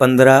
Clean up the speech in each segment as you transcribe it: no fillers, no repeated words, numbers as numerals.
15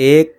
1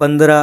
15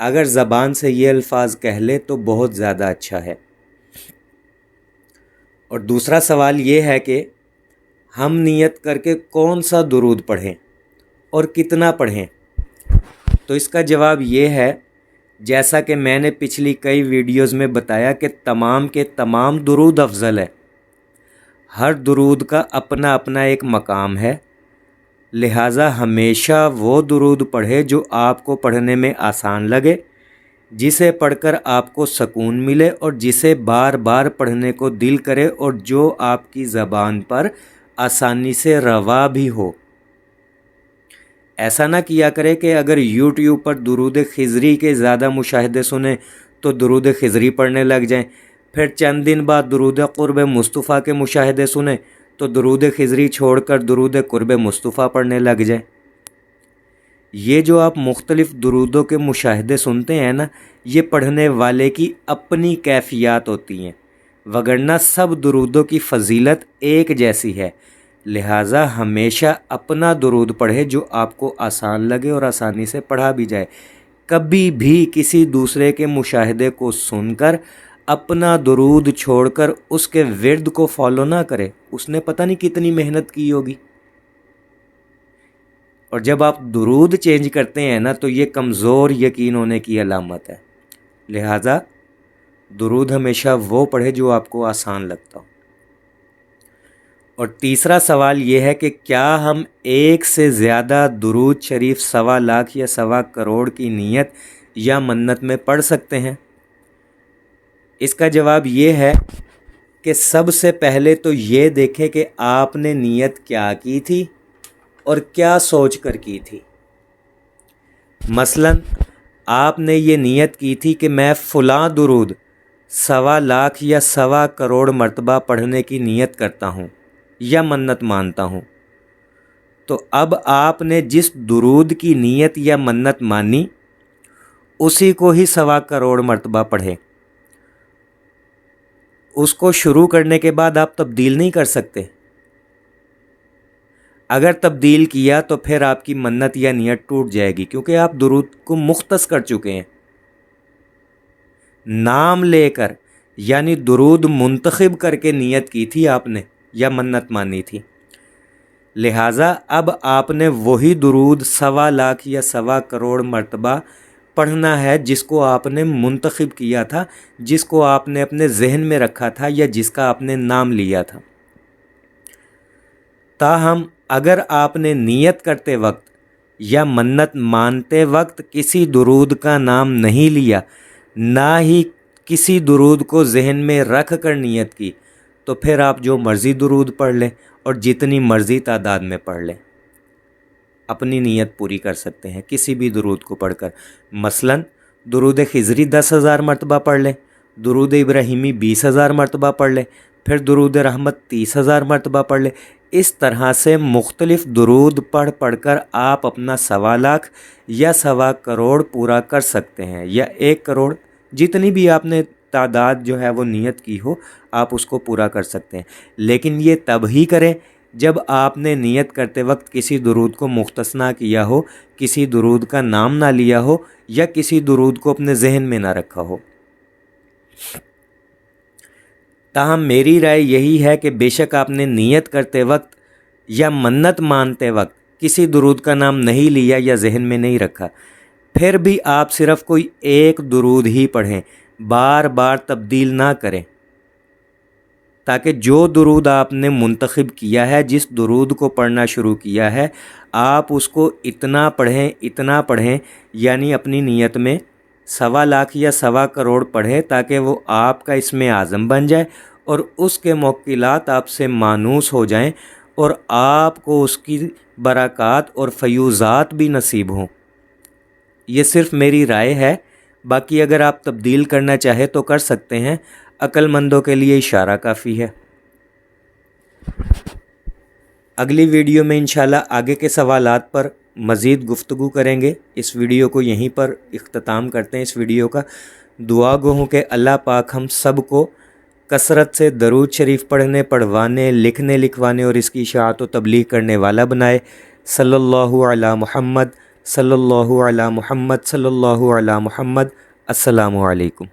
اگر زبان سے یہ الفاظ کہہ لے تو بہت زیادہ اچھا ہے۔ اور دوسرا سوال یہ ہے کہ ہم نیت کر کے کون سا درود پڑھیں اور کتنا پڑھیں؟ تو اس کا جواب یہ ہے، جیسا کہ میں نے پچھلی کئی ویڈیوز میں بتایا کہ تمام کے تمام درود افضل ہے۔ ہر درود کا اپنا اپنا ایک مقام ہے، لہٰذا ہمیشہ وہ درود پڑھے جو آپ کو پڑھنے میں آسان لگے، جسے پڑھ کر آپ کو سکون ملے اور جسے بار بار پڑھنے کو دل کرے اور جو آپ کی زبان پر آسانی سے روا بھی ہو۔ ایسا نہ کیا کرے کہ اگر یوٹیوب پر درود خضری کے زیادہ مشاہدے سنیں تو درود خضری پڑھنے لگ جائیں، پھر چند دن بعد درود قرب مصطفیٰ کے مشاہدے سنیں تو درود خضری چھوڑ کر درود قرب مصطفیٰ پڑھنے لگ جائیں۔ یہ جو آپ مختلف درودوں کے مشاہدے سنتے ہیں نا، یہ پڑھنے والے کی اپنی کیفیات ہوتی ہیں، وگرنہ سب درودوں کی فضیلت ایک جیسی ہے۔ لہٰذا ہمیشہ اپنا درود پڑھے جو آپ کو آسان لگے اور آسانی سے پڑھا بھی جائے۔ کبھی بھی کسی دوسرے کے مشاہدے کو سن کر اپنا درود چھوڑ کر اس کے ورد کو فالو نہ کرے، اس نے پتہ نہیں کتنی محنت کی ہوگی۔ اور جب آپ درود چینج کرتے ہیں نا تو یہ کمزور یقین ہونے کی علامت ہے۔ لہٰذا درود ہمیشہ وہ پڑھے جو آپ کو آسان لگتا ہو۔ اور تیسرا سوال یہ ہے کہ کیا ہم ایک سے زیادہ درود شریف 1.25 لاکھ یا 1.25 کروڑ کی نیت یا منت میں پڑھ سکتے ہیں؟ اس کا جواب یہ ہے کہ سب سے پہلے تو یہ دیکھیں کہ آپ نے نیت کیا کی تھی اور کیا سوچ کر کی تھی۔ مثلا آپ نے یہ نیت کی تھی کہ میں فلاں درود 1.25 لاکھ یا 1.25 کروڑ مرتبہ پڑھنے کی نیت کرتا ہوں یا منت مانتا ہوں، تو اب آپ نے جس درود کی نیت یا منت مانی اسی کو ہی 1.25 کروڑ مرتبہ پڑھیں۔ اس کو شروع کرنے کے بعد آپ تبدیل نہیں کر سکتے۔ اگر تبدیل کیا تو پھر آپ کی منت یا نیت ٹوٹ جائے گی، کیونکہ آپ درود کو مختص کر چکے ہیں۔ نام لے کر یعنی درود منتخب کر کے نیت کی تھی آپ نے یا منت مانی تھی، لہٰذا اب آپ نے وہی درود 1.25 لاکھ یا 1.25 کروڑ مرتبہ پڑھنا ہے جس کو آپ نے منتخب کیا تھا، جس کو آپ نے اپنے ذہن میں رکھا تھا یا جس کا آپ نے نام لیا تھا۔ تاہم اگر آپ نے نیت کرتے وقت یا منت مانتے وقت کسی درود کا نام نہیں لیا، نہ ہی کسی درود کو ذہن میں رکھ کر نیت کی، تو پھر آپ جو مرضی درود پڑھ لیں اور جتنی مرضی تعداد میں پڑھ لیں، اپنی نیت پوری کر سکتے ہیں کسی بھی درود کو پڑھ کر۔ مثلا درود خضری 10,000 مرتبہ پڑھ لیں، درود ابراہیمی 20,000 مرتبہ پڑھ لیں، پھر درود رحمت 30,000 مرتبہ پڑھ لیں۔ اس طرح سے مختلف درود پڑھ پڑھ کر آپ اپنا 1.25 لاکھ یا 1.25 کروڑ پورا کر سکتے ہیں، یا 1 کروڑ، جتنی بھی آپ نے تعداد جو ہے وہ نیت کی ہو آپ اس کو پورا کر سکتے ہیں۔ لیکن یہ تب ہی کریں جب آپ نے نیت کرتے وقت کسی درود کو مختص نہ کیا ہو، کسی درود کا نام نہ لیا ہو یا کسی درود کو اپنے ذہن میں نہ رکھا ہو۔ تاہم میری رائے یہی ہے کہ بے شک آپ نے نیت کرتے وقت یا منت مانتے وقت کسی درود کا نام نہیں لیا یا ذہن میں نہیں رکھا، پھر بھی آپ صرف کوئی ایک درود ہی پڑھیں، بار بار تبدیل نہ کریں، تاکہ جو درود آپ نے منتخب کیا ہے، جس درود کو پڑھنا شروع کیا ہے، آپ اس کو اتنا پڑھیں یعنی اپنی نیت میں 1.25 لاکھ یا 1.25 کروڑ پڑھیں، تاکہ وہ آپ کا اسم اعظم بن جائے اور اس کے موکلات آپ سے مانوس ہو جائیں اور آپ کو اس کی برکات اور فیوزات بھی نصیب ہوں۔ یہ صرف میری رائے ہے، باقی اگر آپ تبدیل کرنا چاہے تو کر سکتے ہیں، عقل مندوں کے لیے اشارہ کافی ہے۔ اگلی ویڈیو میں انشاءاللہ آگے کے سوالات پر مزید گفتگو کریں گے۔ اس ویڈیو کو یہیں پر اختتام کرتے ہیں۔ اس ویڈیو کا دعا گو ہوں کہ اللہ پاک ہم سب کو کثرت سے درود شریف پڑھنے، پڑھوانے، لکھنے، لکھوانے اور اس کی اشاعت و تبلیغ کرنے والا بنائے۔ صلی اللہ علی محمد صلی اللہ علی محمد صلی اللہ علی محمد۔ السلام علیکم۔